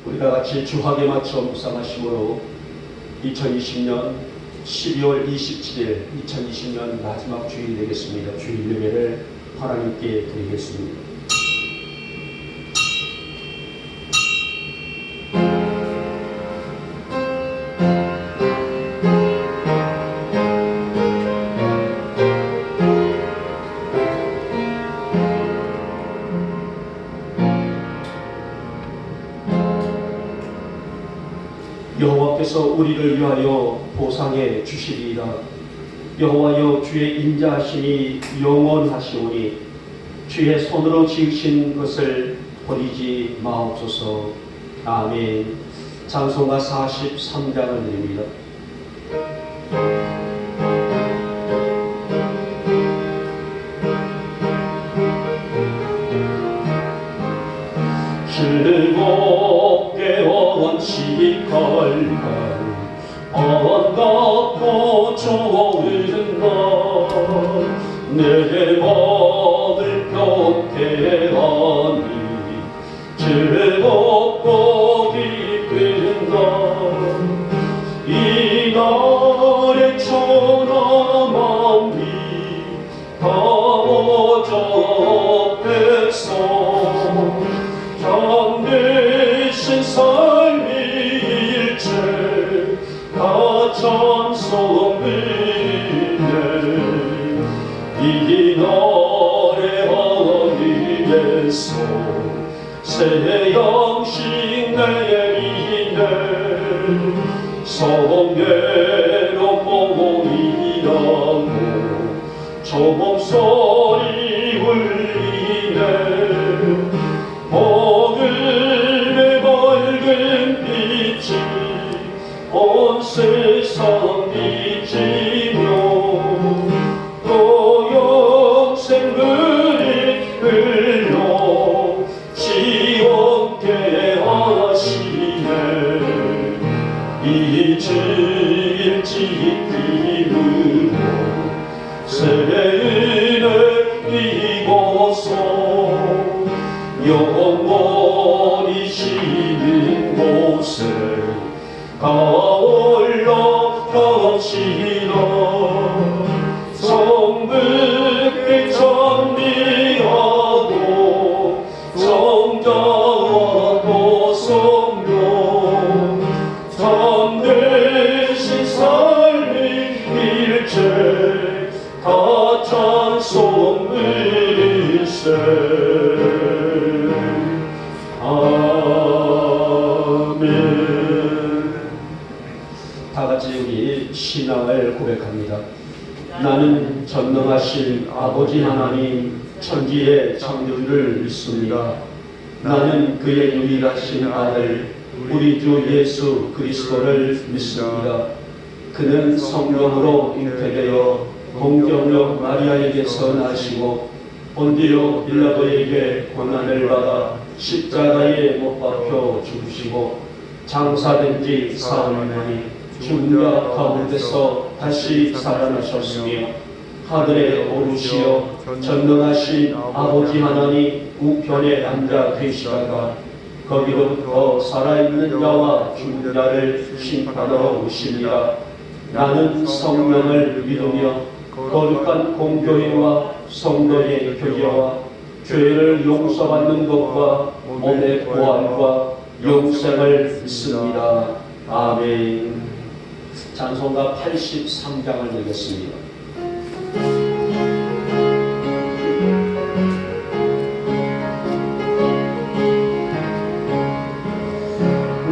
우리 다 같이 주학에 맞춰 묵상하심으로 2020년 12월 27일 2020년 마지막 주일이 되겠습니다. 주일 예배를 하나님께 드리겠습니다. 여호와께서 우리를 위하여 보상해 주시리이다. 여호와여, 주의 인자하심이 영원하시오니 주의 손으로 지으신 것을 버리지 마옵소서. 아멘. 찬송가 43장을 드립니다. 즐겁게 원칙할까 언덕고 좋은 날내 몸을 편태하니 즐겁고 기쁜 날이 날의 천하만이 다 모여 앞에서 잠드신 삶이 일체 다 찬송이네. 이 날의 하늘에서 새 양식 내리네. 성례로 봉이라고 저 목소리 울리네. 어둠의 밝은 빛이 온 세상 비치며 또 영생물이 흘러 지옥게 하시네. 이 주일 지킴으로 새 은혜 이고서 영원히 쉬는 곳에 가올라 갑시다. 성부께 찬미하고 성자와 또 성령 참되신 삶이 일체 다 찬송일세. 다 같이 우리 신앙을 고백합니다. 나는 전능하신 아버지 하나님 천지의 창조주를 믿습니다. 나는 그의 유일하신 아들 우리 주 예수 그리스도를 믿습니다. 그는 성령으로 잉태되어 동정녀 마리아에게서 나시고 본디오 빌라도에게 고난을 받아 십자가에 못 박혀 죽으시고 장사된 지 사흘 만에 죽은 자 가운데서 다시 살아나셨으며 하늘에 오르시어 전능하신 아버지 하나님 우편에 앉아 계시다가 거기로부터 살아있는 자와 죽은 자를 심판하러 오십니다. 나는 성령을 믿으며 거룩한 공교회와 성도의 교제와 죄를 용서받는 것과 몸의 부활과 영생을 믿습니다. 아멘. 찬송가 83장을 드리겠습니다.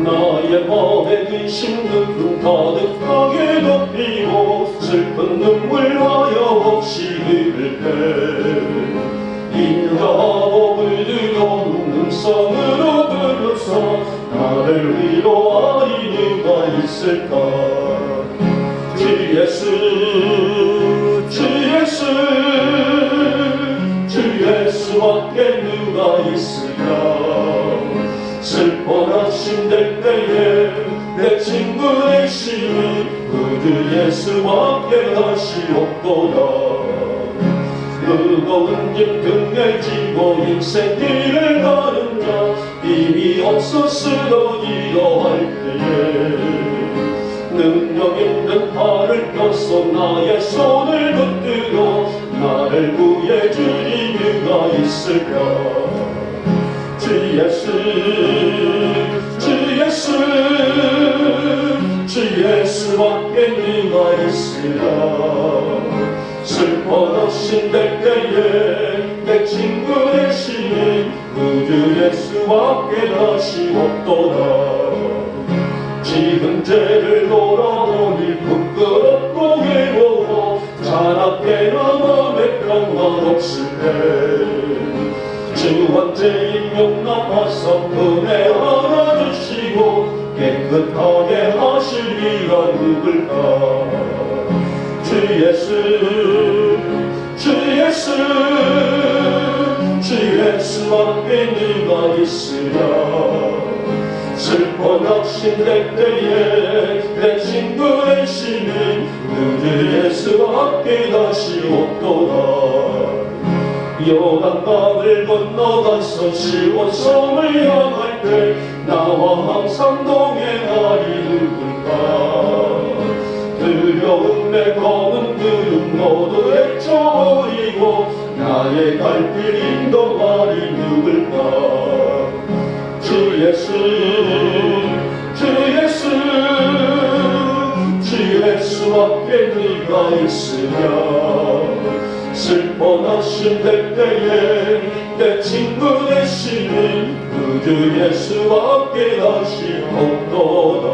나의 마음에 근심 눈 가득하게 덮이고 슬픈 눈물 하염없이 흘릴 때 인자하고 부드러운 음성으로 부르서 나를 위로하리 누가 있을까. 주 예수 주 예수 주 예수밖에 누가 있으랴. 슬퍼나 힘들 때에 내 친구 되시니 그 예수밖에 다시 없도다. 무거운 짐 등에 지고 인생 길을 가는 자 힘이 없어 쓰러지려 할 때에 능력 있는 팔을 펴서 나의 손을 붙들어 나를 구해주리 누가 있을까. 주 예수 주 예수 주 예수밖에 누가 있으랴. 슬퍼 낙심될 때에 내 친구 되시는 구주 예수밖에 다시 없도다. 지금 죄를 돌아보니 부끄럽고 외로워 잔악해나 맘에 평안 없을 때 주한테 용납하사 은혜 하나 주시고 깨끗하게 하실 이가 누굴까. 주 예수 주 예수 주 예수밖에 누가 있으랴. 슬퍼 낙심될 때에 내 친구 되시는 구주 예수밖에 다시 없도다. 요단강을 건너가서 시온 섬을 향할 때 나와 항상 동행하리 누굴까. 두려움에 검은 구름 모두 헤쳐버리고 나의 갈 길 인도하리 누굴까. 주 예수 주 예수 주 예수밖에 누가 있으랴. 슬퍼 낙심될 때에 내 친구 되시는 구주 예수밖에 다시 없도다.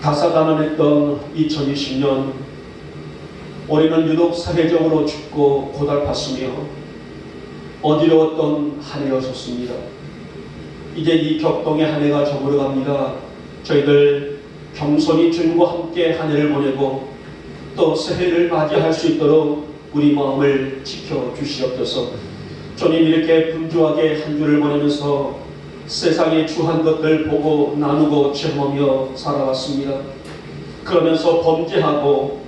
다사다난했던 2020년 올해는 유독 사회적으로 춥고 고달팠으며 어지러웠던 한 해였었습니다. 이제 이 격동의 한 해가 저물어갑니다. 저희들 겸손히 주님과 함께 한 해를 보내고 또 새해를 맞이할 수 있도록 우리 마음을 지켜주시옵소서. 주님 이렇게 분주하게 한 주를 보내면서 세상의 주한 것들 보고 나누고 체험하며 살아왔습니다. 그러면서 범죄하고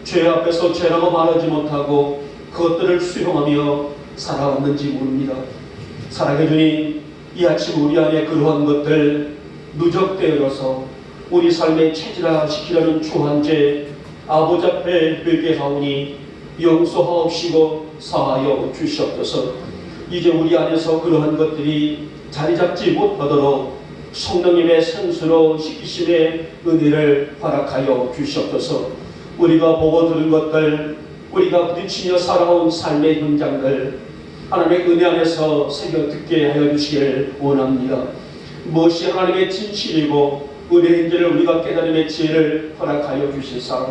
죄 앞에서 죄라고 말하지 못하고 그것들을 수용하며 살아왔는지 모릅니다. 사랑해 주님, 이 아침 우리 안에 그러한 것들 누적되어서 우리 삶에 체질화시키려는 주한 죄 아버지 앞에 회개하오니 용서하옵시고 사하여 주시옵소서. 이제 우리 안에서 그러한 것들이 자리 잡지 못하도록 성령님의 생수로 씻기심의 은혜를 허락하여 주시옵소서. 우리가 보고 들은 것들, 우리가 부딪히며 살아온 삶의 현장들 하나님의 은혜 안에서 새겨 듣게 하여 주시길 원합니다. 무엇이 하나님의 진실이고 은혜인지를 우리가 깨달음의 지혜를 허락하여 주시사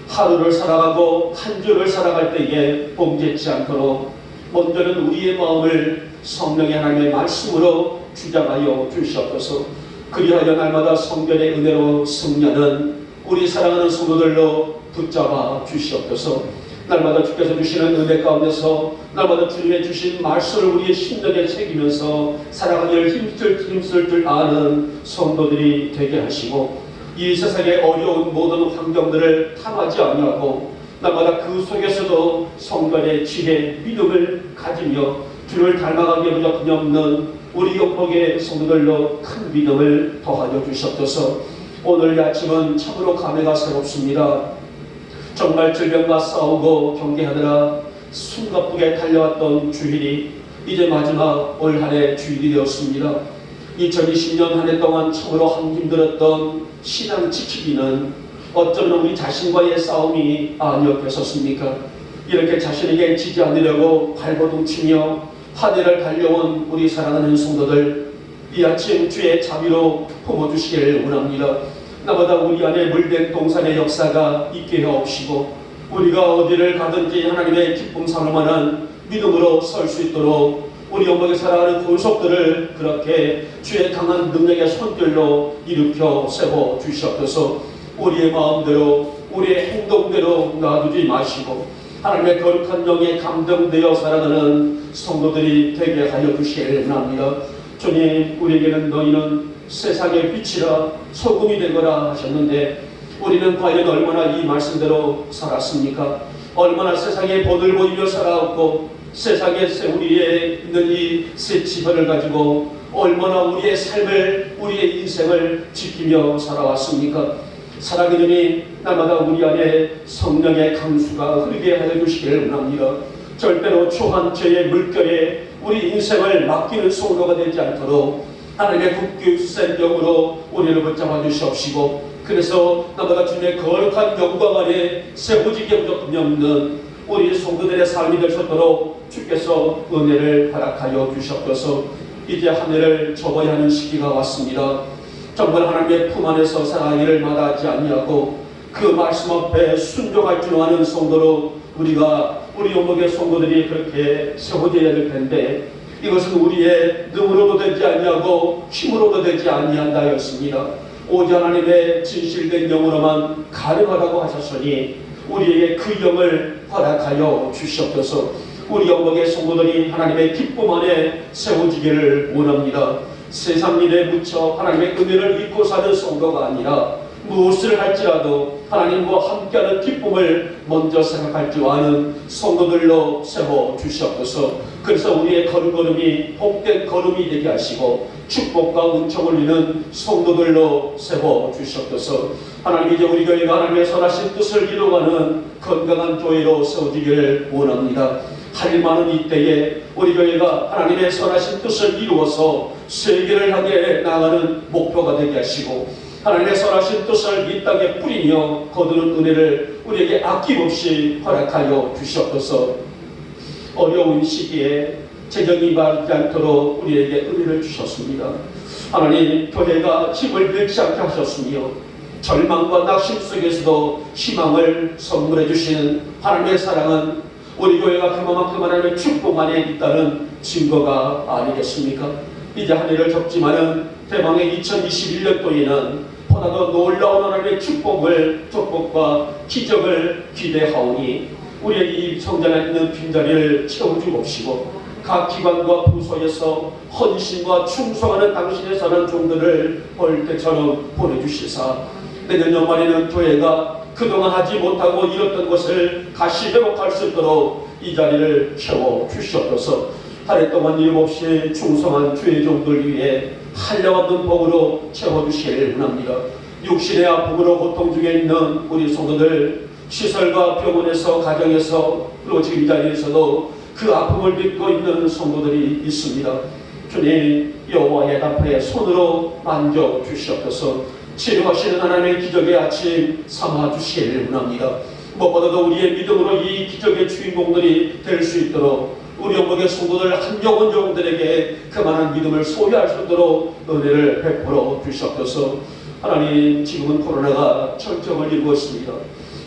하루를 살아가고 한 주를 살아갈 때에 범죄치 않도록 먼저는 우리의 마음을 성령의 하나님의 말씀으로 주장하여 주시옵소서. 그리하여 날마다 성전의 은혜로 승리하는 우리 사랑하는 성도들로 붙잡아 주시옵소서. 날마다 주께서 주시는 은혜 가운데서 날마다 주님의 주신 말씀을 우리의 심령에 새기면서 살아가기를 힘쓸 줄 아는 성도들이 되게 하시고 이 세상의 어려운 모든 환경들을 탐하지 아니하고 날마다 그 속에서도 성전의 지혜, 믿음을 가지며 주를 닮아가기에 부족함이 없는 우리 영복의 성도들로 큰 믿음을 더하여 주시옵소서. 오늘 아침은 참으로 감회가 새롭습니다. 정말 질병과 싸우고 경계하느라 숨가쁘게 달려왔던 주일이 이제 마지막 올 한 해 주일이 되었습니다. 2020년 한 해 동안 참으로 힘들었던 신앙 지키기는 어쩌면 우리 자신과의 싸움이 아니었겠습니까? 이렇게 자신에게 지지 않으려고 발버둥치며 한 해를 달려온 우리 사랑하는 성도들, 이 아침 주의 자비로 품어주시길 원합니다. 나보다 우리 안에 물된 동산의 역사가 있게 하옵시고 우리가 어디를 가든지 하나님의 기쁨 삼을 만한 믿음으로 설 수 있도록 우리 영광에 살아가는 권속들을 그렇게 주의 강한 능력의 손길로 일으켜 세워 주시옵소서. 우리의 마음대로 우리의 행동대로 놔두지 마시고 하나님의 거룩한 영에 감동되어 살아가는 성도들이 되게 하여 주시길 원합니다. 주님, 우리에게는 너희는 세상의 빛이라 소금이 되거라 하셨는데 우리는 과연 얼마나 이 말씀대로 살았습니까? 얼마나 세상에 본을 보이며 살아왔고 세상에 우리의 있는 이 새 지혜를 가지고 얼마나 우리의 삶을 우리의 인생을 지키며 살아왔습니까? 사랑하는 주님, 날마다 우리 안에 성령의 강수가 흐르게 하여 주시기를 원합니다. 절대로 초한 죄의 물결에 우리 인생을 맡기는 성도가 되지 않도록 하나님의 굳게 센 영으로 우리를 붙잡아 주시옵시고, 그래서 날마다 주님의 거룩한 영광 안에 세워지게 무조건 없는 우리 성도들의 삶이 될 수 있도록 주께서 은혜를 허락하여 주셨소서. 이제 한 해를 접어야 하는 시기가 왔습니다. 정말 하나님의 품 안에서 살아가기를 마다하지 아니하고 그 말씀 앞에 순종할 줄 아는 성도로 우리 영목의 성도들이 그렇게 세워져야 될 텐데, 이것은 우리의 능으로도 되지 아니하고 힘으로도 되지 아니한다였습니다. 오직 하나님의 진실된 영으로만 가능하다고 하셨으니 우리에게 그 영을 허락하여 주시옵소서. 우리 영목의 성도들이 하나님의 기쁨 안에 세워지기를 원합니다. 세상 일에 묻혀 하나님의 은혜를 잊고 사는 성도가 아니라 무엇을 할지라도 하나님과 함께하는 기쁨을 먼저 생각할 줄 아는 성도들로 세워주시옵소서. 그래서 우리의 걸음걸음이 복된 걸음이 되게 하시고 축복과 은총을 누리는 성도들로 세워주시옵소서. 하나님, 이제 우리 교회가 하나님의 선하신 뜻을 이루어가는 건강한 교회로 세워지기를 원합니다. 할 많은 이때에 우리 교회가 하나님의 선하신 뜻을 이루어서 세계를 향해 나가는 목표가 되게 하시고, 하나님의 선하신 뜻을 이 땅에 뿌리며 거두는 은혜를 우리에게 아낌없이 허락하여 주시옵소서. 어려운 시기에 재정이 마르지 않도록 우리에게 은혜를 주셨습니다. 하나님, 교회가 힘을 잃지 않게 하셨으며 절망과 낙심 속에서도 희망을 선물해 주신 하나님의 사랑은 우리 교회가 그만큼 하나님의 축복 안에 있다는 증거가 아니겠습니까? 이제 한 해를 접지만은 대망의 2021년도에는 보다 더 놀라운 하나님의 축복과 기적을 기대하오니 우리의 이 성전에 있는 빈자리를 채워주옵시고, 각 기관과 부서에서 헌신과 충성하는 당신의 선한 종들을 볼 때처럼 보내주시사, 내년 연말에는 교회가 그동안 하지 못하고 잃었던 것을 다시 회복할 수 있도록 이 자리를 채워주시옵소서. 한 해 동안 일곱시 충성한 주의 종들 위해 한량없는 복으로 채워주시기를 원합니다. 육신의 아픔으로 고통 중에 있는 우리 성도들, 시설과 병원에서 가정에서 그리고 지금 이 자리에서도 그 아픔을 믿고 있는 성도들이 있습니다. 주님, 여호와의 나팔의 손으로 만져주시옵소서. 치료하시는 하나님의 기적의 아침 삼아주시기를 원합니다. 무엇보다도 우리의 믿음으로 이 기적의 주인공들이 될 수 있도록 우리 영목의 성도들 한 영혼 영들에게 그만한 믿음을 소유할 수 있도록 은혜를 베풀어 주시옵소서. 하나님, 지금은 코로나가 절정을 이루고 있습니다.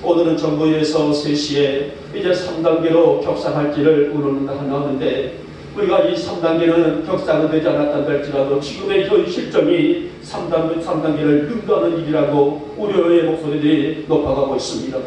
오늘은 정부에서 3시에 이제 3단계로 격상할지를 의논하는데, 우리가 이 3단계는 격상은 되지 않았다 할지라도 지금의 현 실정이 3단계를 능가하는 일이라고 우려의 목소리들이 높아가고 있습니다.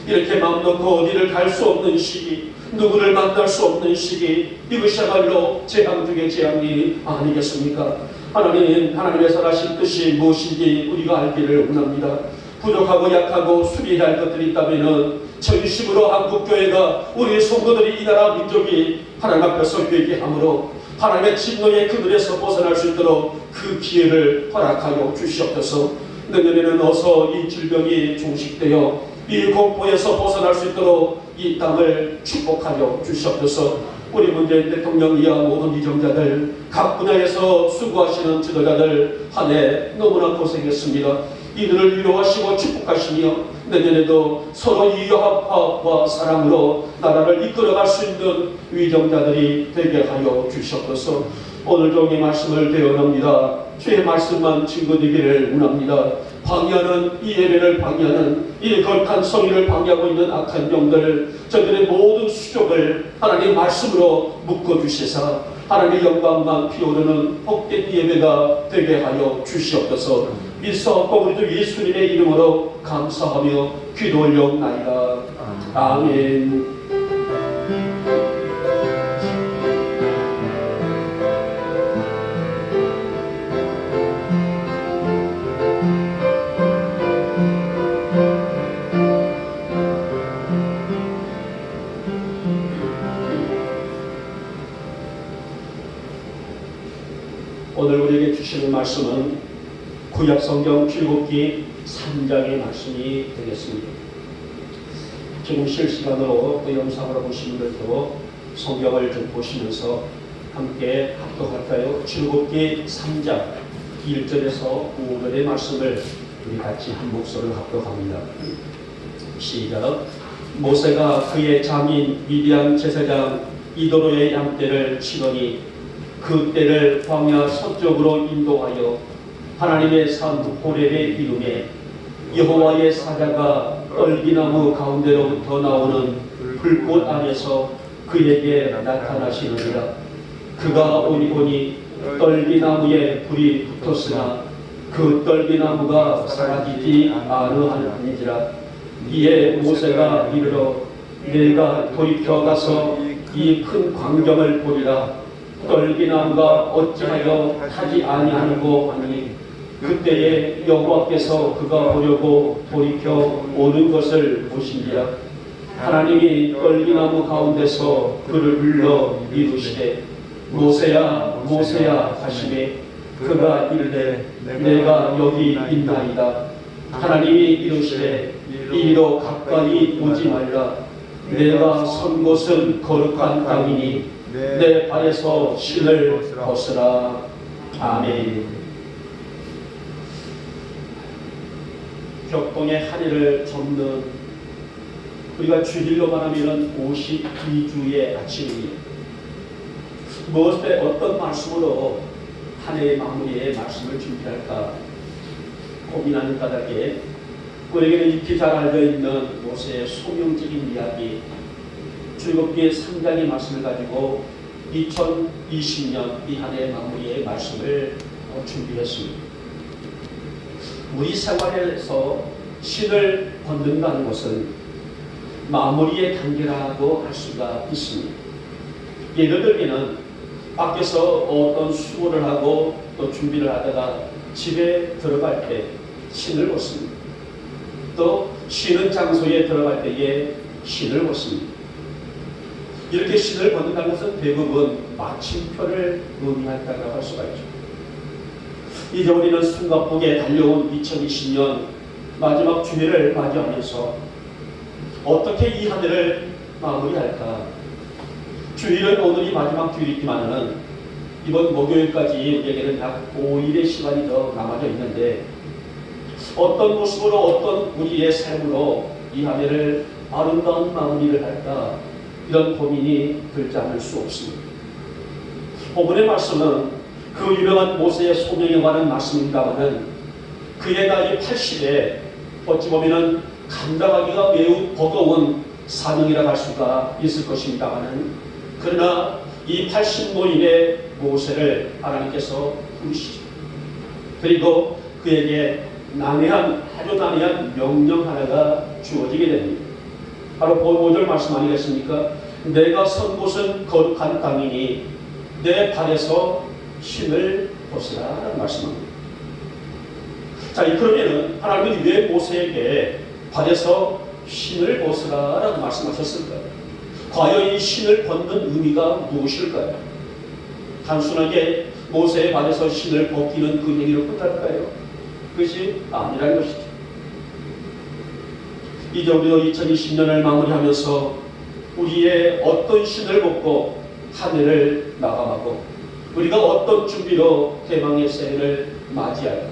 이렇게 마음 놓고 어디를 갈 수 없는 시기, 누구를 만날 수 없는 시기, 이것이야말로 재앙 중의 재앙이 아니겠습니까? 하나님, 하나님의 선하신 뜻이 무엇인지 우리가 알기를 원합니다. 부족하고 약하고 수리해야 할 것들이 있다면 전심으로 한국교회가 우리 성도들이 이 나라 민족이 하나님 앞에 서 회개함으로 하나님의 진노의 그늘에서 벗어날 수 있도록 그 기회를 허락하여 주시옵소서. 내년에는 어서 이 질병이 종식되어 이 공포에서 벗어날 수 있도록 이 땅을 축복하여 주시옵소서. 우리 문재인 대통령 이하 모든 이정자들, 각 분야에서 수고하시는 지도자들 한 해 너무나 고생했습니다. 이들을 위로하시고 축복하시며 내년에도 서로 이합과 사랑으로 나라를 이끌어갈 수 있는 위정자들이 되게 하여 주시옵소서. 오늘 종의 말씀을 대언합니다. 주의 말씀만 증거되기를 원합니다. 방해하는 이 예배를 방해하는 이 거룩한 성의를 방해하고 있는 악한 영들, 저들의 모든 수족을 하나님 말씀으로 묶어주시사 하나님의 영광만 피오르는 복된 예배가 되게 하여 주시옵소서. 믿사옵고 우리 주 예수님의 이름으로 감사하며 기도 올려옵나이다. 아멘. 오늘 우리에게 주시는 말씀은 구약성경 출애굽기 3장의 말씀이 되겠습니다. 지금 실시간으로 또 영상으로 보시는 분들도 성경을 좀 보시면서 함께 합독할까요? 출애굽기 3장 1절에서 5절의 말씀을 우리 같이 한 목소리로 합독합니다. 시작. 모세가 그의 장인 미디안 제사장 이도로의 양떼를 치더니 그 떼를 광야 서쪽으로 인도하여 하나님의 산 호렙에 이르매 여호와의 사자가 떨기나무 가운데로부터 나오는 불꽃 안에서 그에게 나타나시느니라. 그가 오니 떨기나무에 불이 붙었으나 그 떨기나무가 사라지지 아니하는지라. 이에 모세가 이르러 내가 돌이켜 가서 이 큰 광경을 보리라. 떨기나무가 어찌하여 타지 아니하는고 하니 그때에 여호와께서 그가 보려고 돌이켜 오는 것을 보신지라. 하나님이 떨기나무 가운데서 그를 불러 이르시되 모세야 모세야 하시매 그가 이르되 내가 여기 있나이다. 하나님이 이르시되 이리로 가까이 오지 말라. 내가 선 곳은 거룩한 땅이니 내 발에서 신을 벗으라. 아멘. 격동의 하늘을 접는 우리가 주일로 말하면 52주의 아침입니다. 무엇에 어떤 말씀으로 한 해의 마무리에 말씀을 준비할까 고민하는 까닭에 우리에게는 익히 잘 알려 있는 모세의 소명적인 이야기 출애굽기 3장의 말씀을 가지고 2020년 이 한 해의 마무리의 말씀을 준비했습니다. 우리 생활에서 신을 벗는다는 것은 마무리의 단계라고 할 수가 있습니다. 예를 들면 밖에서 어떤 수고를 하고 또 준비를 하다가 집에 들어갈 때 신을 벗습니다. 또 쉬는 장소에 들어갈 때에 신을 벗습니다. 이렇게 신을 벗는다는 것은 대부분 마침표를 의미한다고 할 수가 있죠. 이제 우리는 숨가쁘게 달려온 2020년 마지막 주일을 맞이하면서 어떻게 이 한 해를 마무리할까? 주일은 오늘이 마지막 주일이지만은 이번 목요일까지 우리에게는 약 5일의 시간이 더 남아져 있는데 어떤 모습으로 어떤 우리의 삶으로 이 한 해를 아름다운 마무리를 할까? 이런 고민이 들지 않을 수 없습니다. 오늘의 말씀은 그 유명한 모세의 소명에 관한 말씀입니다마는 그의 나이 80에 어찌 보면 감당하기가 매우 버거운 사명이라고 할 수가 있을 것입니다마는 그러나 이 80노인의 모세를 하나님께서 부르시죠. 그리고 그에게 아주 난해한 명령 하나가 주어지게 됩니다. 바로 5절 말씀 아니겠습니까? 내가 선 곳은 거룩한 땅이니 내 발에서 신을 벗으라 라는 말씀입니다. 자, 그러면은 하나님은 왜 모세에게 발에서 신을 벗으라 라고 말씀하셨을까요? 과연 이 신을 벗는 의미가 무엇일까요? 단순하게 모세의 발에서 신을 벗기는 그 얘기로 끝날까요? 그것이 아니라는 것이죠. 이제 우리도 2020년을 마무리하면서 우리의 어떤 신을 벗고 한 해를 마감하고 우리가 어떤 준비로 대망의 새해를 맞이할까?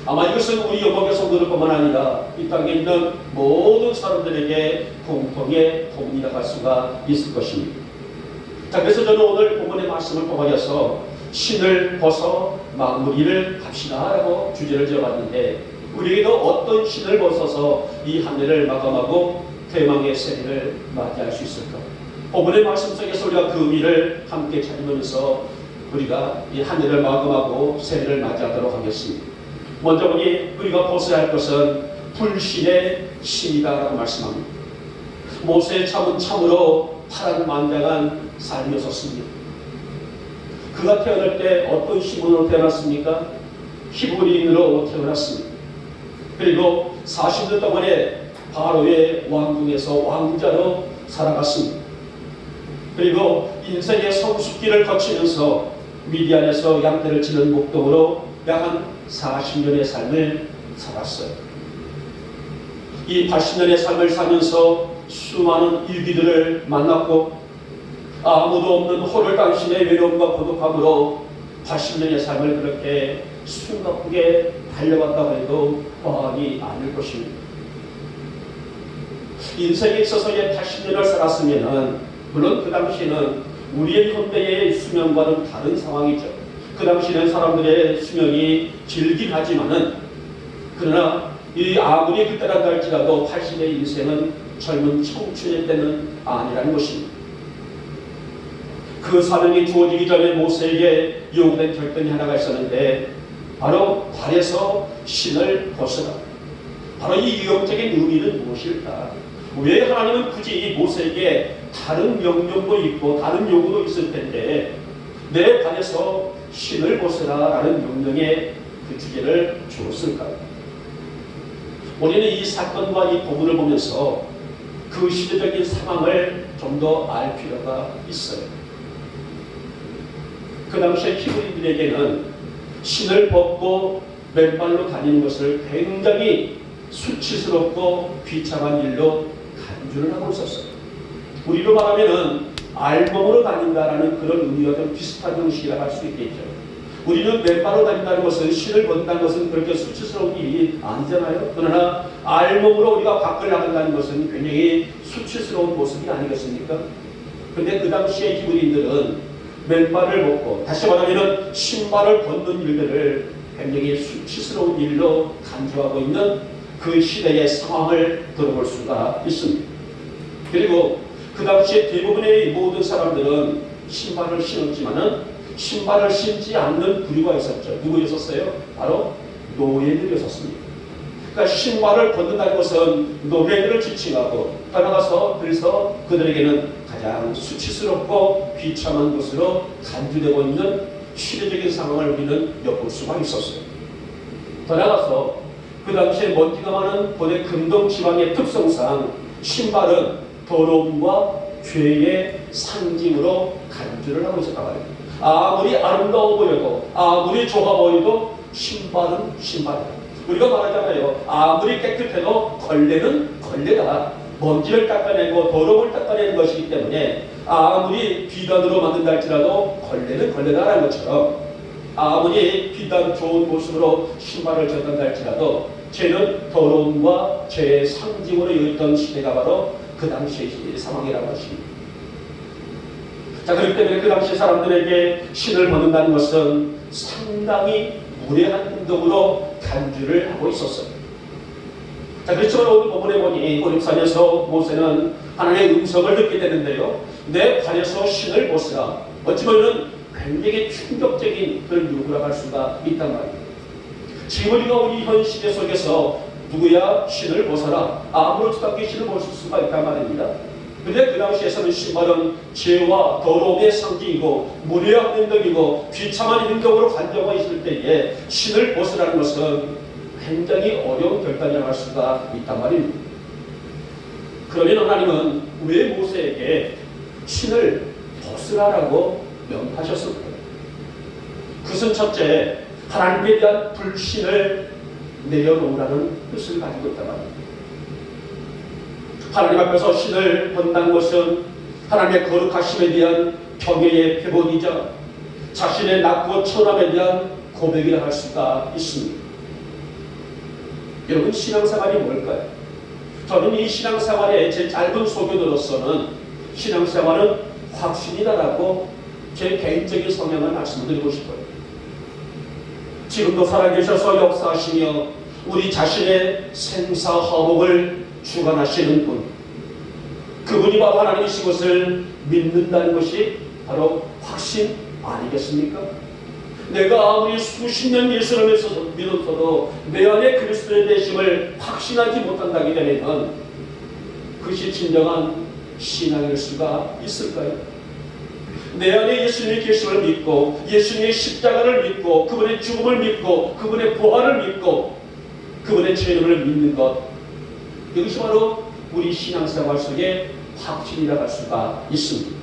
아마 이것은 우리 여복의 성도들뿐만 아니라 이 땅에 있는 모든 사람들에게 공통의 고민이라고 할 수가 있을 것입니다. 자, 그래서 저는 오늘 본문의 말씀을 통하여서 신을 벗어 마무리를 합시다 라고 주제를 지어봤는데 우리에게도 어떤 신을 벗어서 이 한 해를 마감하고 대망의 새해를 맞이할 수 있을까? 본문의 말씀 속에서 우리가 그 의미를 함께 찾으면서 우리가 이 한 해를 마감하고 새해를 맞이하도록 하겠습니다. 먼저 우리가 벗어야 할 것은 불신의 신이다라고 말씀합니다. 모세의 참은 참으로 파란만장한 삶이었습니다. 그가 태어날 때 어떤 신분으로 태어났습니까? 히브리인으로 태어났습니다. 그리고 40년 동안에 바로의 왕궁에서 왕자로 살아갔습니다. 그리고 인생의 성숙기를 거치면서 미디안에서 양떼를 치는 목동으로 약 한 40년의 삶을 살았어요. 이 80년의 삶을 살면서 수많은 일기들을 만났고 아무도 없는 호를 당신의 외로움과 고독함으로 80년의 삶을 그렇게 숨가쁘게 달려갔다고 해도 과언이 아닐 것입니다. 인생에 있어서의 80년을 살았으면 물론 그 당시에는 우리의 현대의 수명과는 다른 상황이죠. 그 당시에는 사람들의 수명이 길긴 하지만은 그러나 이 아무리 그때라고 할지라도 80의 인생은 젊은 청춘의 때는 아니라는 것입니다. 그 사명이 주어지기 전에 모세에게 요구된 결단이 하나가 있었는데 바로 발에서 신을 벗으라. 바로 이 위협적인 의미는 무엇일까? 왜 하나님은 굳이 모세에게 다른 명령도 있고 다른 요구도 있을 텐데 내 발에서 신을 벗으라 라는 명령의 그 주제를 주었을까요? 우리는 이 사건과 이 본문을 보면서 그 시대적인 상황을 좀 더 알 필요가 있어요. 그 당시에 히브리인들에게는 신을 벗고 맨발로 다니는 것을 굉장히 수치스럽고 비참한 일로 간주를 하고 있었어요. 우리로 말하면은 알몸으로 다닌다라는 그런 의미와 좀 비슷한 형식이라고 할 수 있겠죠. 우리는 맨발로 다닌다는 것은 신을 벗는다는 것은 그렇게 수치스러운 일이 아니잖아요. 그러나 알몸으로 우리가 밖을 나간다는 것은 굉장히 수치스러운 모습이 아니겠습니까? 그런데 그 당시에 히브리인들은 맨발을 벗고 다시 말하면 신발을 벗는 일들을 굉장히 수치스러운 일로 간주하고 있는 그 시대의 상황을 들어볼 수가 있습니다. 그리고 그 당시에 대부분의 모든 사람들은 신발을 신었지만은 신발을 신지 않는 부류가 있었죠. 누구였었어요? 바로 노예들이었습니다. 그러니까 신발을 벗는다는 것은 노예들을 지칭하고 따라가서 그래서 그들에게는 가장 수치스럽고 비참한 것으로 간주되고 있는 시대적인 상황을 우리는 엿볼 수가 있었어요. 더 나아가서 그 당시에 먼지가 많은 고대 금동 지방의 특성상 신발은 더러움과 죄의 상징으로 간주를 하고 있었다고 합니다. 아무리 아름다워 보여도 아무리 좋아 보여도 신발은 신발이다. 우리가 말하잖아요. 아무리 깨끗해도 걸레는 걸레다. 먼지를 닦아내고 더러움을 닦아내는 것이기 때문에 아무리 비단으로 만든다 할지라도 걸레는 걸레다라는 것처럼 아무리 비단 좋은 모습으로 신발을 졌단다 할지라도 죄는 더러움과 죄의 상징으로 여겼던 시대가 바로 그 당시의 상황이라고 하십니다. 자, 그렇기 때문에 그 당시 사람들에게 신을 벗는다는 것은 상당히 무례한 행동으로 간주를 하고 있었어요. 자, 그렇지만 오늘 본문에 보니 호렙산에서 모세는 하나님의 음성을 듣게 되는데요. 내 발에서 신을 벗으라. 어찌 보면 굉장히 충격적인 그런 요구라고 할 수가 있단 말이에요. 지금 우리가 우리 현 시대 속에서 누구야 신을 벗어라. 아무렇지도 않게 신을 벗을 수가 있단 말입니다. 그런데 그 당시에서는 신발은 죄와 더러움의 상징이고 무례한 행동이고 비참한 행동으로 간주하고 있을 때에 신을 벗으라는 것은 굉장히 어려운 결단이라고 할 수가 있단 말입니다. 그러면 하나님은 왜 모세에게 신을 벗으라라고 명하셨을까요? 그것은 첫째, 하나님에 대한 불신을 내려놓으라는 뜻을 가지고 있단 말입니다. 하나님 앞에서 신을 벗는 것은 하나님의 거룩하심에 대한 경외의 표본이자 자신의 낮고 천함에 대한 고백이라 할 수가 있습니다. 여러분, 신앙생활이 뭘까요? 저는 이 신앙생활의 제 짧은 소견으로서는 신앙생활은 확신이다라고 제 개인적인 성향을 말씀드리고 싶어요. 지금도 살아계셔서 역사하시며 우리 자신의 생사화복을 주관하시는 분, 그분이 바로 하나님이신 것을 믿는다는 것이 바로 확신 아니겠습니까? 내가 아무리 수십 년 예수를 믿었어도 내 안에 그리스도의 되심을 확신하지 못한다기 때문에 그것이 진정한 신앙일 수가 있을까요? 내 안에 예수님의 계심을 믿고 예수님의 십자가를 믿고 그분의 죽음을 믿고 그분의 부활을 믿고 그분의 죄를 믿는 것, 이것이 바로 우리 신앙생활 속에 확신이라고 할 수가 있습니다.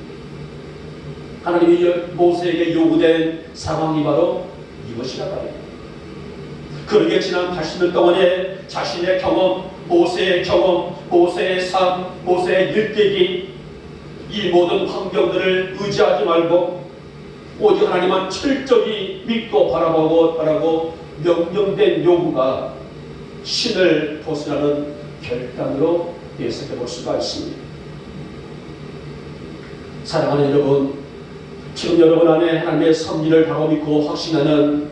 하나님이 모세에게 요구된 상황이 바로 이것이라 말이에요. 그러게 지난 80년 동안에 자신의 경험, 모세의 경험, 모세의 삶, 모세의 일대기, 이 모든 환경들을 의지하지 말고 오직 하나님만 철저히 믿고 바라보고 명령된 요구가 신을 벗어나는 결단으로 해석해 볼 수가 있습니다. 사랑하는 여러분, 지금 여러분 안에 하나님의 섭리를 바로 믿고 확신하는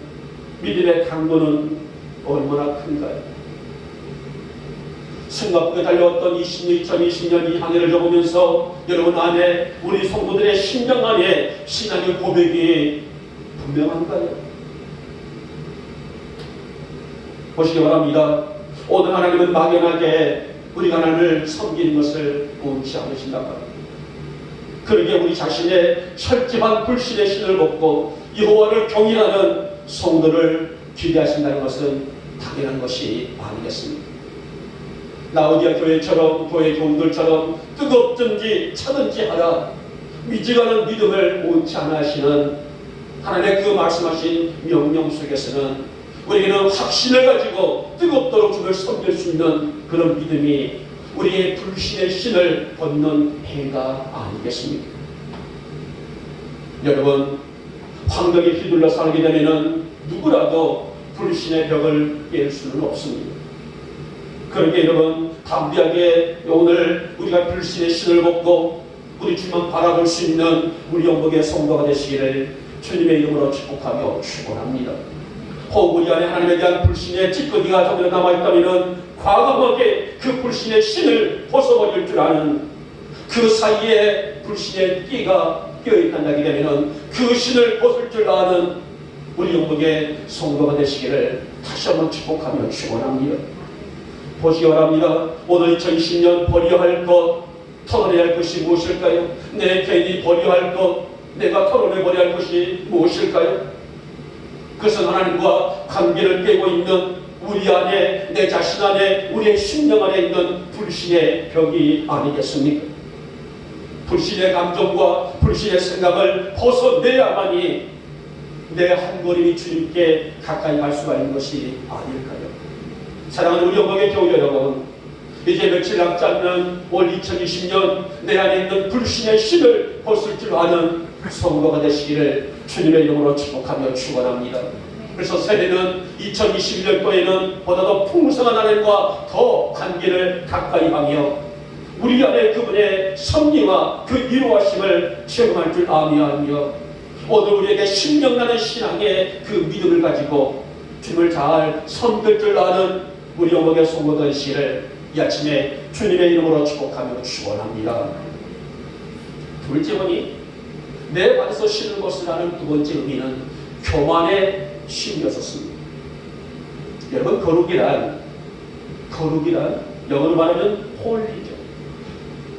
믿음의 강도는 얼마나 큰가요? 숨가쁘게 달려왔던 2020년 이 항해를 접으면서 여러분 안에, 우리 성도들의 심령 안에 신앙의 고백이 분명한가요? 보시기 바랍니다. 오늘 하나님은 막연하게 우리가 하나님을 섬기는 것을 원치 않으신단 말입니다. 그러게 우리 자신의 철집한 불신의 신을 벗고 여호와를 경외하는 성도를 기대하신다는 것은 당연한 것이 아니겠습니까? 라오디아 교회처럼, 교회 교우들처럼 뜨겁든지 차든지 하라 미지근한 믿음을 원치 않아 하시는 하나님의 그 말씀하신 명령 속에서는 우리에게는 확신을 가지고 뜨겁도록 주를 섬길 수 있는 그런 믿음이 우리의 불신의 신을 벗는 해가 아니겠습니까? 여러분, 환경에 휘둘러 살게 되면 누구라도 불신의 벽을 깰 수는 없습니다. 그러게 여러분, 담대하게 오늘 우리가 불신의 신을 벗고 우리 주만 바라볼 수 있는 우리 영복의 성도가 되시기를 주님의 이름으로 축복하며 축원합니다. 혹 우리 안에 하나님에 대한 불신의 찌꺼기가 조금 남아있다면 과감하게 그 불신의 신을 벗어버릴 줄 아는, 그 사이에 불신의 끼가 껴있다게 되면 그 신을 벗을 줄 아는 우리 영복의 성도가 되시기를 다시 한번 축복하며 축원합니다. 보시기 바랍니다. 오늘 2020년 버려야 할 것, 털어내야 할 것이 무엇일까요? 내 개인이 버려야 할 것, 내가 털어내버려야 할 것이 무엇일까요? 그것은 하나님과 관계를 깨고 있는 우리 안에, 내 자신 안에, 우리의 심령 안에 있는 불신의 벽이 아니겠습니까? 불신의 감정과 불신의 생각을 벗어내야만이 내 한 걸음이 주님께 가까이 갈 수가 있는 것이 아닐까요? 사랑하는 우리 영광의 교우 여러분, 이제 며칠 남지 않는 올 2020년 내 안에 있는 불신의 신을 벗을 줄 아는 성도가 되시기를 주님의 이름으로 축복하며 축원합니다. 그래서 세대는 2021년도에는 보다 더 풍성한 하나님과 더 관계를 가까이 하며 우리 안에 그분의 섭리와 그 이루어심을 체험할 줄 아미하며 오늘 우리에게 신명나는 신앙의 그 믿음을 가지고 주님을 잘 섬길 줄 아는 우리 영광의 성도가 되시기를 이 아침에 주님의 이름으로 축복하며 축원합니다. 둘째 번이 내 발에서 신을 벗으라는 두 번째 의미는 교만의 신이었습니다. 여러분, 거룩이란 영어로 말하면 홀리죠.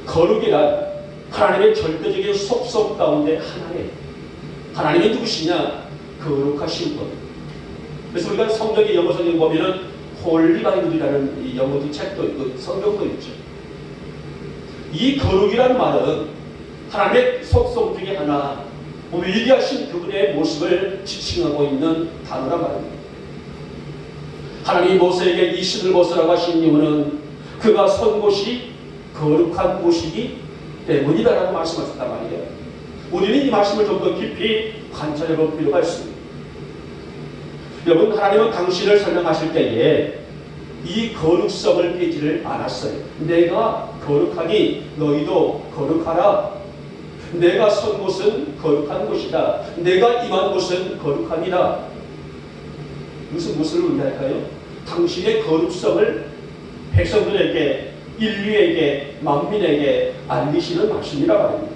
거룩이란 하나님의 절대적인 속성 가운데 하나님이 누구시냐? 거룩하신 분. 그래서 우리가 성경의 영어 성경 보면은 홀리 바이블이라는 이 영어도 책도 있고 성경도 있죠. 이 거룩이란 말은 하나님의 속성 중에 하나, 위대하신 그분의 모습을 지칭하고 있는 단어란 말입니다. 하나님이 모세에게 이 신을 벗으라고 하신 이유는 그가 선 곳이 거룩한 곳이기 때문이다라고 말씀하셨단 말이에요. 우리는 이 말씀을 좀 더 깊이 관찰해 볼 필요가 있습니다. 여러분, 하나님은 당신을 설명하실 때에 이 거룩성을 빼지를 않았어요. 내가 거룩하니 너희도 거룩하라. 내가 선 곳은 거룩한 곳이다. 내가 임한 곳은 거룩함이다. 무슨 의미할까요? 당신의 거룩성을 백성들에게, 인류에게, 만민에게 알리시는 말씀이라 말입니다.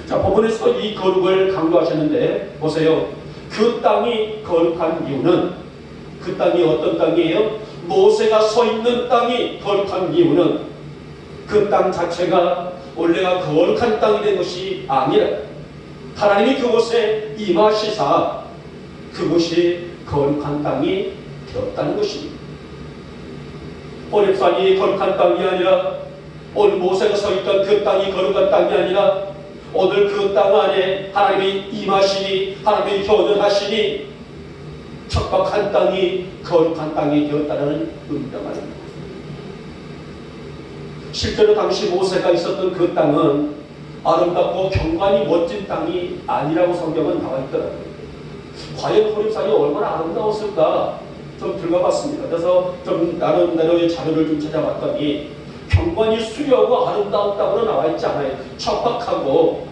자, 본문에서 이 거룩을 강조하셨는데 보세요. 그 땅이 거룩한 이유는, 그 땅이 어떤 땅이에요? 모세가 서 있는 땅이 거룩한 이유는 그 땅 자체가 원래가 거룩한 땅이 된 것이 아니라 하나님이 그곳에 임하시사 그곳이 거룩한 땅이 되었다는 것입니다. 호렙산이 거룩한 땅이 아니라 오늘 모세가 서 있던 그 땅이 거룩한 땅이 아니라 오늘 그 땅 안에 하나님이 임하시니 하나님이 현현하시니 척박한 땅이 거룩한 땅이 되었다는 의미가 말입니다. 실제로 당시 모세가 있었던 그 땅은 아름답고 경관이 멋진 땅이 아니라고 성경은 나와 있더라고요. 과연 호렙산이 얼마나 아름다웠을까 좀 들어봤습니다. 그래서 좀 나름대로의 자료를 좀 찾아봤더니 경관이 수려하고 아름다웠다고는 나와 있지 않아요. 척박하고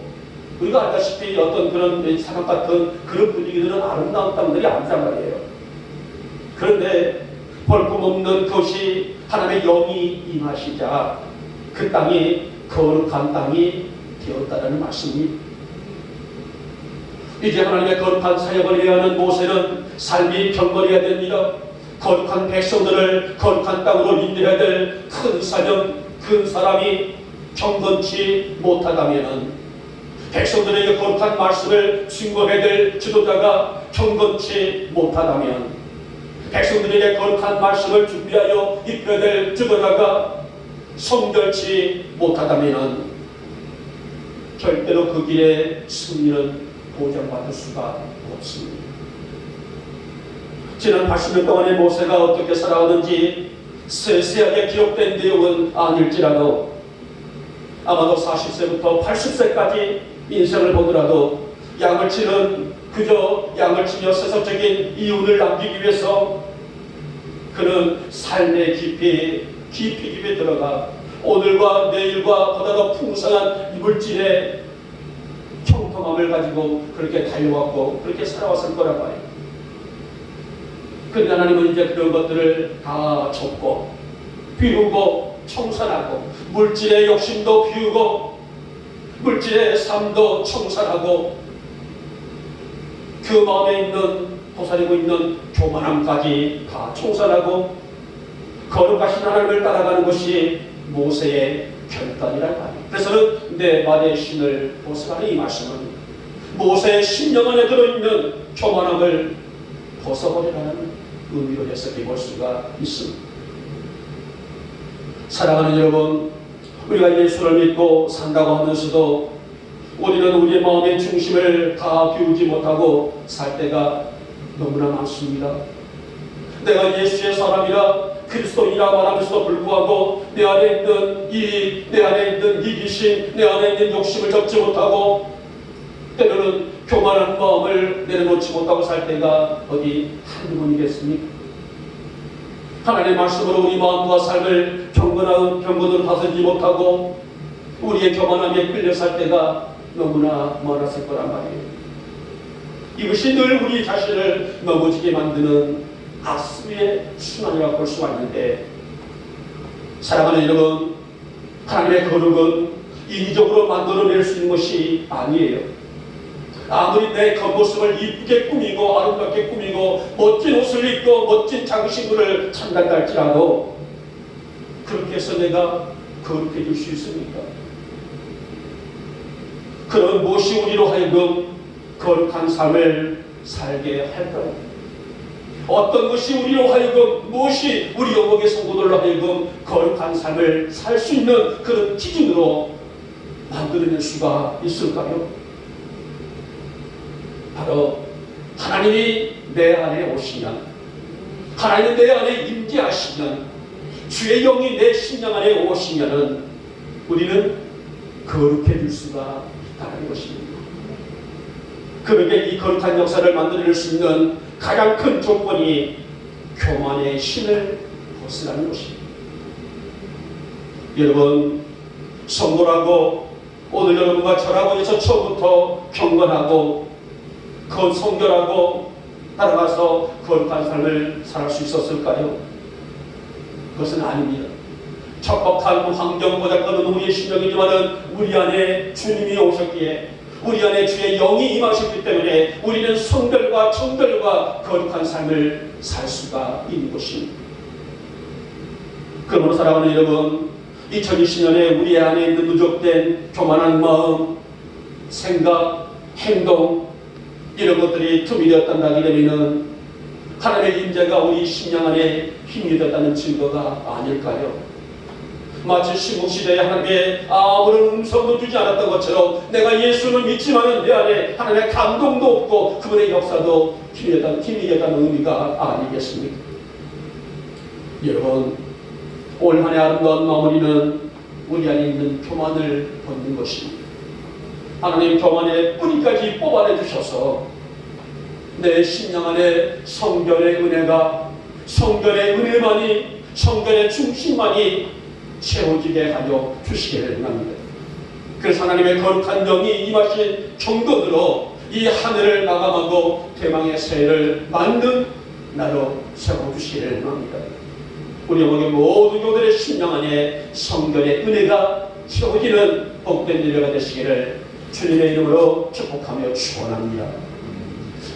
우리가 알다시피 어떤 그런 사막 같은 그런 분위기들은 아름다운 땅들이 아니란 말이에요. 그런데 볼품없는 것이 하나님의 영이 임하시자 그 땅이 거룩한 땅이 되었다는 말씀입니다. 이제 하나님의 거룩한 사역을 해야 하는 모세는 삶이 경건해야 됩니다. 거룩한 백성들을 거룩한 땅으로 인도해야 될 큰 사명, 큰 사람이 경건치 못하다면 백성들에게 거룩한 말씀을 증거해야 될 지도자가 경건치 못하다면 백성들에게 거룩한 말씀을 준비하여 입혀야 될 지도자가 성결치 못하다면 절대로 그 길에 승리는 보장받을 수가 없습니다. 지난 80년 동안의 모세가 어떻게 살아가는지 세세하게 기록된 내용은 아닐지라도 아마도 40세부터 80세까지 인생을 보더라도 양을 치는 그저 양을 치며 세속적인 이윤을 남기기 위해서 그는 삶의 깊이 들어가 오늘과 내일과 보다 더 풍성한 물질의 형통함을 가지고 그렇게 달려왔고 그렇게 살아왔을 거란 말이에요. 그런데 하나님은 이제 그런 것들을 다 접고 비우고 청산하고 물질의 욕심도 비우고 물질의 삶도 청산하고 그 마음에 있는 도사리고 있는 교만함까지 다 청산하고 거룩하신 하나님을 따라가는 것이 모세의 결단이란 말이에요. 그래서는 내 말의 신을 벗어가는 이 말씀은 모세의 심령 안에 들어있는 교만함을 벗어버리라는 의미로 해석해 볼 수가 있습니다. 사랑하는 여러분, 우리가 예수를 믿고 산다고 하면서도 우리는 우리의 마음의 중심을 다 비우지 못하고 살 때가 너무나 많습니다. 내가 예수의 사람이라 그리스도인이라고 말하면서도 불구하고 내 안에 있는 이기심, 내 안에 있는 욕심을 접지 못하고 때로는 교만한 마음을 내려놓지 못하고 살 때가 어디 한두 번이겠습니까? 하나님의 말씀으로 우리 마음과 삶을 경건으로 다스리지 못하고 우리의 교만함에 끌려 살 때가 너무나 많았을 거란 말이에요. 이것이 늘 우리 자신을 넘어지게 만드는 악수의 순환이라고 볼 수가 있는데, 사랑하는 여러분, 하나님의 거룩은 인위적으로 만들어낼 수 있는 것이 아니에요. 아무리 내 겉모습을 이쁘게 꾸미고 아름답게 꾸미고 멋진 옷을 입고 멋진 장신구를 찬단다 할지라도 그렇게 해서 내가 거룩해질 수 있습니까? 그런 무엇이 우리로 하여금 거룩한 삶을 살게 할까요? 어떤 것이 우리로 하여금, 무엇이 우리 영역의 성도들로 하여금 거룩한 삶을 살 수 있는 그런 기준으로 만들어낼 수가 있을까요? 바로 하나님이 내 안에 오시면, 하나님이 내 안에 임재하시면, 주의 영이 내 심령 안에 오시면은 우리는 거룩해질 수가 있다는 것입니다. 그러게 이 거룩한 역사를 만들어낼 수 있는 가장 큰 조건이 교만의 신을 벗으라는 것입니다. 여러분, 성도라고 오늘 여러분과 저라고 해서 처음부터 경건하고 성결하고 따라가서 거룩한 삶을 살 수 있었을까요? 그것은 아닙니다. 척박한 환경보다 끄는 우리의 심령이지만은 우리 안에 주님이 오셨기에, 우리 안에 주의 영이 임하셨기 때문에 우리는 성결과 청결과 거룩한 삶을 살 수가 있는 것입니다. 그러므로 사랑하는 여러분, 2020년에 우리 안에 있는 누적된 교만한 마음, 생각, 행동, 이런 것들이 틈이 되었단다기 때문에는 하나님의 임재가 우리 심령 안에 힘이 되었다는 증거가 아닐까요? 마치 신국시대에 하나님의 아무런 음성도 주지 않았던 것처럼 내가 예수를 믿지만은 내 안에 하나님의 감동도 없고 그분의 역사도 기미했다는 의미가 아니겠습니까? 여러분, 올 한해 아름다운 마무리는 우리 안에 있는 교만을 벗는 것입니다. 하나님 교만의 뿌리까지 뽑아내 주셔서 내 심령 안에 성결의 은혜가, 성결의 은혜만이, 성결의 중심만이 채워지게 하여 주시기를 원합니다. 그래서 하나님의 거룩한 영이 임하신 경건으로 이 하늘을 마감하고 대망의 새해를 만든 나로 세워주시기를 원합니다. 우리 영광의 모든 교들의 심령 안에 성결의 은혜가 채워지는 복된 예배가 되시기를 주님의 이름으로 축복하며 축원합니다.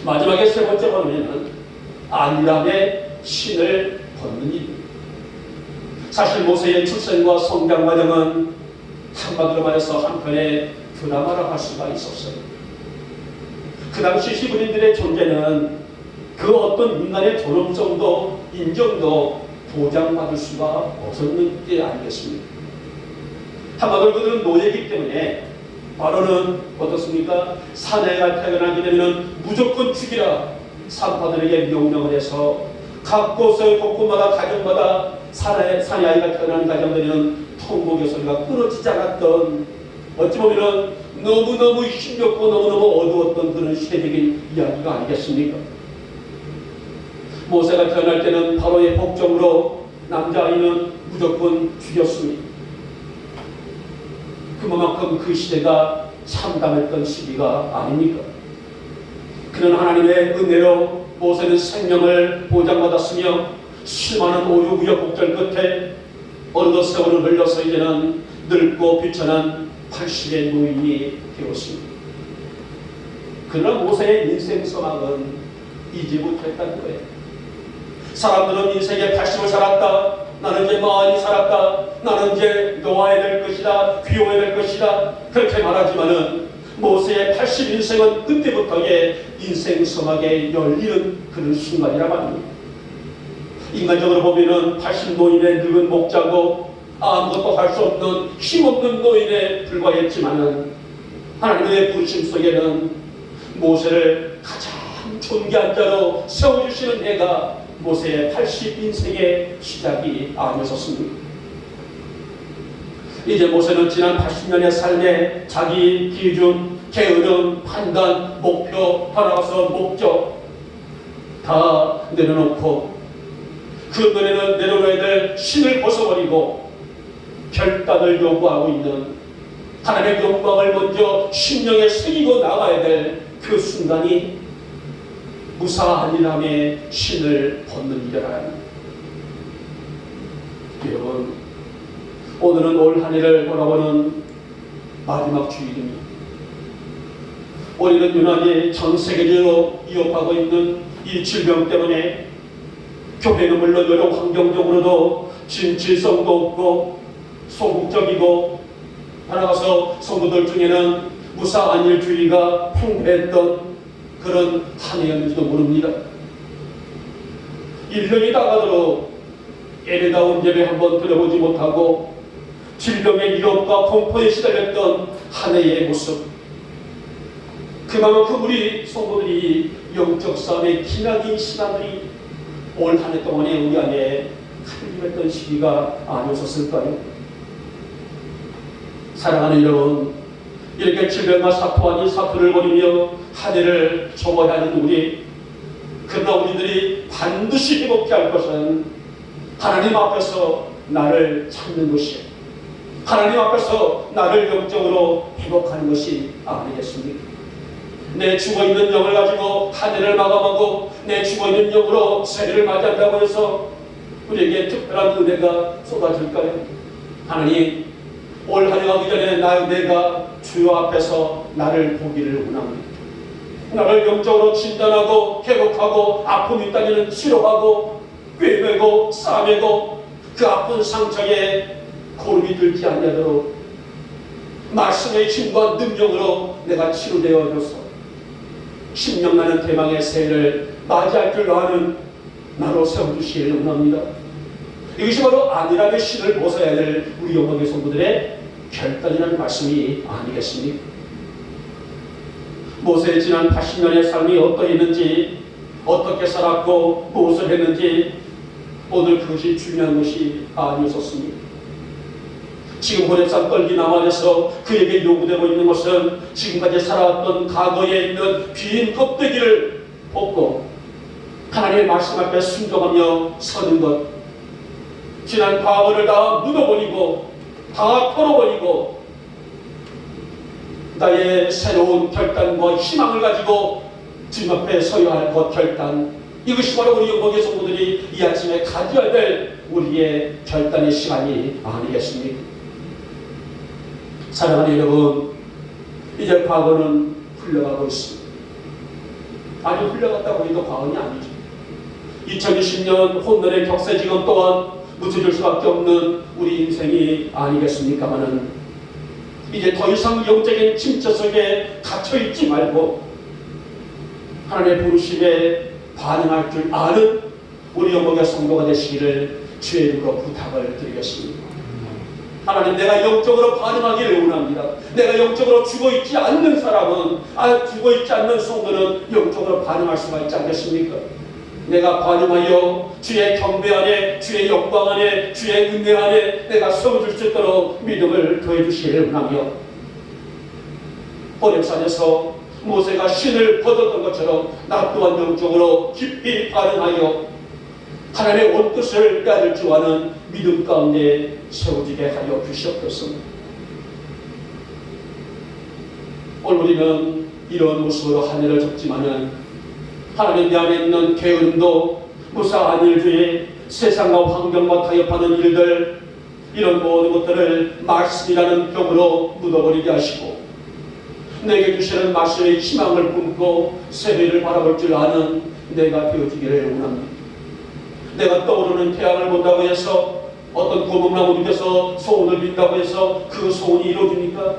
마지막에 세 번째 번호는 안람의 신을 벗는 일입니다. 사실 모세의 출생과 성장 과정은 한마디로 말해서 한편의 드라마라 할 수가 있었어요. 그 당시 히브리인들의 존재는 그 어떤 인간의 존엄성도 인정도 보장받을 수가 없었는 게 아니겠습니까? 한마디로 그들은 노예이기 때문에 바로는 어떻습니까? 사내가 태어나게 되면 무조건 죽이라 산파들에게 명령을 해서 각 곳의 곳곳마다 가정마다 사내아이가 태어나는 가정들에는 통곡의 소리가 끊어지지 않았던, 어찌 보면 너무너무 힘겹고 너무너무 어두웠던 그런 시대적인 이야기가 아니겠습니까? 모세가 태어날 때는 바로의 복종으로 남자아이는 무조건 죽였습니다. 그만큼 그 시대가 참담했던 시기가 아닙니까? 그런 하나님의 은혜로 모세는 생명을 보장받았으며 수많은 오유구역곡절 끝에 어느덧 세월을 흘러서 이제는 늙고 비천한 80의 노인이 되었습니다. 그러나 모세의 인생 소망은 이제 못했다는 거예요. 사람들은 인생에 80을 살았다, 나는 이제 많이 살았다, 나는 이제 노아야 될 것이다, 귀여워야 될 것이다, 그렇게 말하지만은 모세의 80 인생은 그때부터의 인생 서막에 열리는 그런 순간이라 말입니다. 인간적으로 보면은 80 노인의 늙은 목자고 아무것도 할 수 없는 힘없는 노인에 불과했지만은 하나님의 부르심 속에는 모세를 가장 존귀한 자로 세워주시는 해가 모세의 80 인생의 시작이 아니었습니다. 이제 모세는 지난 80년의 삶에 자기 기준, 게으름, 판단, 목표, 살아가서 목적 다 내려놓고 그 눈에는 내려놓아야 될 신을 벗어버리고 결단을 요구하고 있는 하나님의 영광을 먼저 심령에 새기고 나가야 될 그 순간이 무사한 일함의 신을 벗는 일이라 합니다. 여러분, 오늘은 올 한 해를 돌아보는 마지막 주일입니다. 우리는 유난히 전 세계적으로 위협하고 있는 이 질병 때문에 교회는 물론 여러 환경적으로도 질성도 없고 소극적이고 나아가서 성도들 중에는 무사한 일주의가 풍부했던 그런 한 해였는지도 모릅니다. 1년이 다가도록 예배다운 예배 한번 드려보지 못하고 질병의 위협과 공포에 시달렸던 한 해의 모습, 그만큼 우리 성도들이 영적 싸움의 기나긴 시간들이 올 한 해 동안에 우리 안에 칼림했던 시기가 아니었을까요? 사랑하는 여러분, 이렇게 질병과 사투 아닌 사투를 벌이며 한 해를 접어야 하는 우리, 그러나 우리들이 반드시 회복해야 할 것은 하나님 앞에서 나를 찾는 것이에요. 하나님 앞에서 나를 영적으로 회복하는 것이 아니겠습니까? 내 죽어있는 영을 가지고 한 해를 마감하고 내 죽어있는 영으로 새해를 맞이한다고 해서 우리에게 특별한 은혜가 쏟아질까요? 하나님, 올 한 해 가기 전에 내가 주여 앞에서 나를 보기를 원합니다. 나를 영적으로 진단하고 회복하고 아픔이 있다면 치료하고 꿰매고 싸매고 그 아픈 상처에 고름이 들지 않도록 말씀의 힘과 능력으로 내가 치료되어져서 신명나는 대망의 새해를 맞이할 줄 아는 나로 세워주시기를 원합니다. 이것이 바로 안일함의 신을 벗어야 될 우리 영광의 성도들의 결단이라는 말씀이 아니겠습니까? 모세의 지난 80년의 삶이 어떠했는지, 어떻게 살았고 무엇을 했는지 오늘 그것이 중요한 것이 아니었습니다. 지금 호렙산 떨기 나만에서 그에게 요구되고 있는 것은 지금까지 살아왔던 과거에 있는 빈 껍데기를 벗고 하나님의 말씀 앞에 순종하며 서는 것, 지난 과거를 다 묻어버리고 다 털어버리고 나의 새로운 결단과 희망을 가지고 주님 앞에 서야 할 것 결단, 이것이 바로 우리 영광의 성도들이 이 아침에 가져야 될 우리의 결단의 시간이 아니겠습니까? 사랑하는 여러분, 이제 과거는 흘러가고 있습니다. 아니, 흘러갔다고 해도 과언이 아니죠. 2020년 혼돈의 격세지금 또한 묻혀질 수밖에 없는 우리 인생이 아니겠습니까마는 이제 더 이상 영적인 침체 속에 갇혀있지 말고 하나님의 부르심에 반응할 줄 아는 우리 영광의 성도가 되시기를 주의 이름으로 부탁을 드리겠습니다. 하나님, 내가 영적으로 반응하기를 원합니다. 내가 영적으로 죽어있지 않는 사람은, 죽어있지 않는 성도는 영적으로 반응할 수가 있지 않겠습니까? 내가 반응하여 주의 경배 안에, 주의 영광 안에, 주의 은혜 안에 내가 서줄 수 있도록 믿음을 더해 주시기를 원하며, 호렙산에서 모세가 신을 벗었던 것처럼 나 또한 영적으로 깊이 반응하여 하나님의 온 뜻을 깨달을 줄 아는 믿음 가운데 세워지게 하여 주시옵소서. 오늘 우리는 이런 모습으로 한 해를 접지만은 하나님 내 안에 있는 게으름도, 무사한 일주의 세상과 환경과 타협하는 일들, 이런 모든 것들을 말씀이라는 병으로 묻어버리게 하시고 내게 주시는 말씀의 희망을 품고 새해를 바라볼 줄 아는 내가 되어지기를 원합니다. 내가 떠오르는 태양을 본다고 해서, 어떤 고목나무 밑에서 소원을 빈다고 해서 그 소원이 이루어집니까?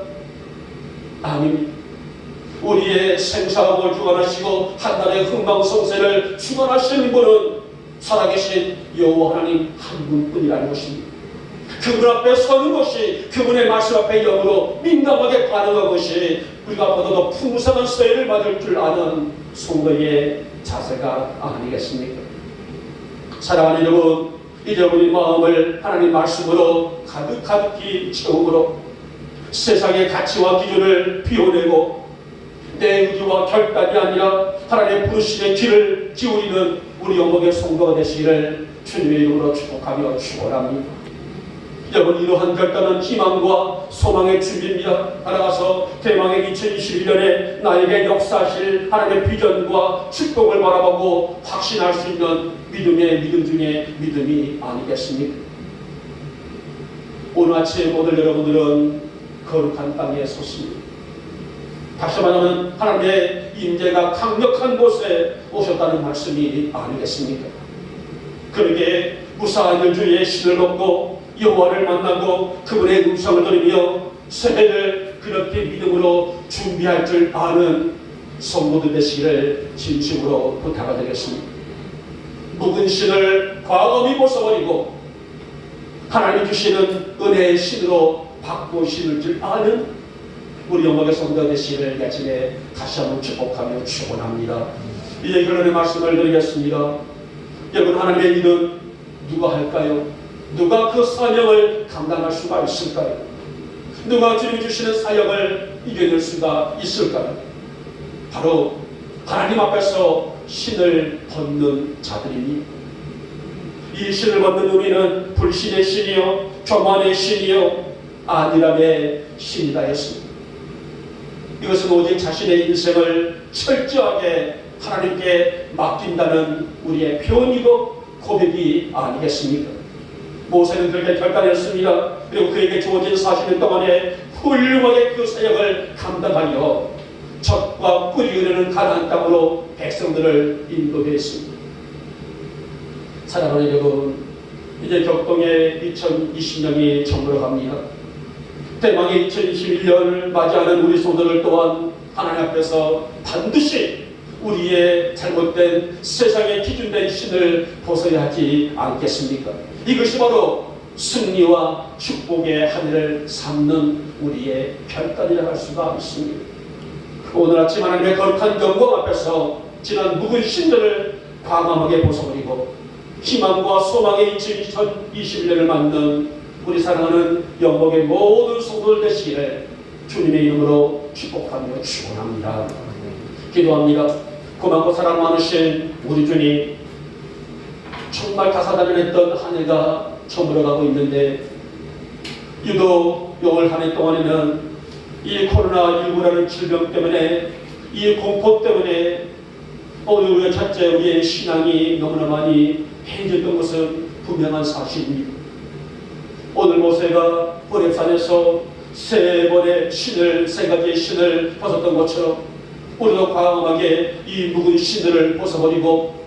아닙니다. 우리의 생사함을 주관하시고 한날의 흥망성쇠를 주관하시는 분은 살아계신 여호와 하나님 한 분뿐이라는 것입니다. 그분 앞에 서는 것이, 그분의 말씀 앞에 영으로 민감하게 반응하는 것이 우리가 보다 풍성한 세를 받을 줄 아는 성도의 자세가 아니겠습니까? 사랑하는 여러분, 이제 우리 마음을 하나님 말씀으로 가득히 채움으로 세상의 가치와 기준을 비워내고 내 의지와 결단이 아니라 하나님의 부르심의 귀를 기울이는 우리 영광의 성도가 되시기를 주님의 이름으로 축복하며 축원합니다. 여러분, 이러한 결단은 희망과 소망의 준비입니다. 나아가서 대망의 2021년에 나에게 역사하실 하나님의 비전과 축복을 바라보고 확신할 수 있는 믿음의 믿음 중에 믿음이 아니겠습니까? 오늘 아침 오늘 여러분들은 거룩한 땅에 섰습니다. 다시 말하면 하나님의 임재가 강력한 곳에 오셨다는 말씀이 아니겠습니까? 그러게 무사한 일주의 신을 얻고 여호와를 만나고 그분의 음성을 들으며 새해를 그렇게 믿음으로 준비할 줄 아는 성도들 되시기를 진심으로 부탁드리겠습니다. 묵은 신을 과감히 벗어버리고 하나님 주시는 은혜의 신으로 바꾸어 신을 줄 아는 우리 영광의 성도가 되시기를 아침에 다시 한번 축복하며 축원합니다. 이제 결론의 말씀을 드리겠습니다. 여러분, 하나님의 일은 누가 할까요? 누가 그 사명을 감당할 수가 있을까요? 누가 주님이 주시는 사역을 이겨낼 수가 있을까요? 바로 하나님 앞에서 신을 벗는 자들입니다. 이 신을 벗는 의미는 불신의 신이요, 교만의 신이요, 안일함의 신이다 했습니다. 이것은 오직 자신의 인생을 철저하게 하나님께 맡긴다는 우리의 표현이고 고백이 아니겠습니까? 모세는 그렇게 결단했습니다. 그리고 그에게 주어진 40년 동안에 훌륭하게 그 사역을 감당하여 젖과 꿀이 흐르는 가나안 땅으로 백성들을 인도했습니다. 사랑하는 여러분, 이제 격동의 2020년이 저물어갑니다. 대망의 2021년을 맞이하는 우리 성도들 또한 하나님 앞에서 반드시 우리의 잘못된 세상의 기준된 신을 벗어야 하지 않겠습니까? 이것이 바로 승리와 축복의 하늘을 삼는 우리의 결단이라 할 수가 있습니다. 오늘 아침 하나님의 거룩한 영광 앞에서 지난 묵은 신들을 과감하게 벗어버리고 희망과 소망의 2021년을 맞는 우리 사랑하는 영광의 모든 성도들 되시기를 주님의 이름으로 축복하며 축원합니다. 기도합니다. 고맙고 사랑 많으신 우리 주님, 정말 다사다난했던 한 해가 저물어가고 있는데 유독 올 한 해 동안에는 이 코로나19라는 질병 때문에, 이 공포 때문에 우리 첫째 우리의 신앙이 너무나 많이 해졌던 것은 분명한 사실입니다. 오늘 모세가 호렙산에서 세 가지의 신을 벗었던 것처럼 우리도 과감하게 이 묵은 신들을 벗어버리고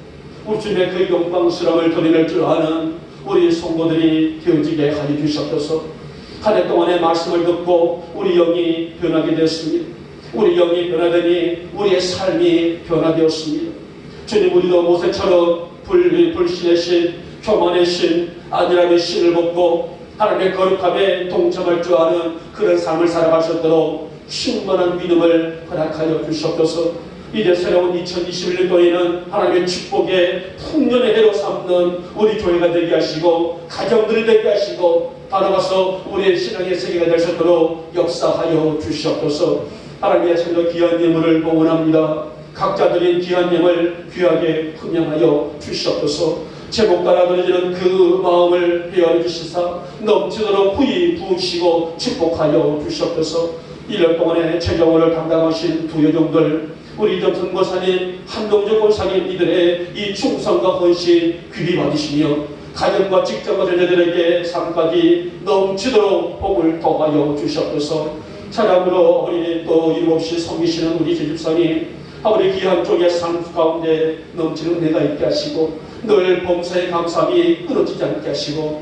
우리 주님의 그 영광스러움을 드러낼 줄 아는 우리 성도들이 되어지게 하여 주시옵소서. 한 해 동안의 말씀을 듣고 우리 영이 변하게 되었습니다. 우리 영이 변하더니 우리의 삶이 변화되었습니다. 주님, 우리도 모세처럼 불신의 신, 교만의 신, 안일함의 신을 벗고 하나님의 거룩함에 동참할 줄 아는 그런 삶을 살아갈 수 있도록 충만한 믿음을 허락하여 주시옵소서. 이제 새로운 2021년도에는 하나님의 축복의 풍년의 해로 삼는 우리 교회가 되게 하시고 가정들이 되게 하시고 따라가서 우리의 신앙의 세계가 될 수 있도록 역사하여 주시옵소서. 하나님의 참으로 귀한 예물을 봉헌합니다. 각자 드린 귀한 예물 귀하게 흠양하여 주시옵소서. 제목 따라 드려지는 그 마음을 헤아려 주시사 넘치도록 후히 부으시고 축복하여 주시옵소서. 1년 동안의 최정원을 담당하신 두 여종들, 우리 이정선 권사님, 한동주 권사님, 이들의 이 충성과 헌신 귀리 받으시며 가정과 직장과 자녀들에게 삶까지 넘치도록 복을 더하여 주시옵소서. 차량으로 어린이 또 이름없이 섬기시는 우리 제집사님, 아버지 귀한 쪽의 삶 가운데 넘치는 은혜가 있게 하시고 늘 범사의 감사함이 끊어지지 않게 하시고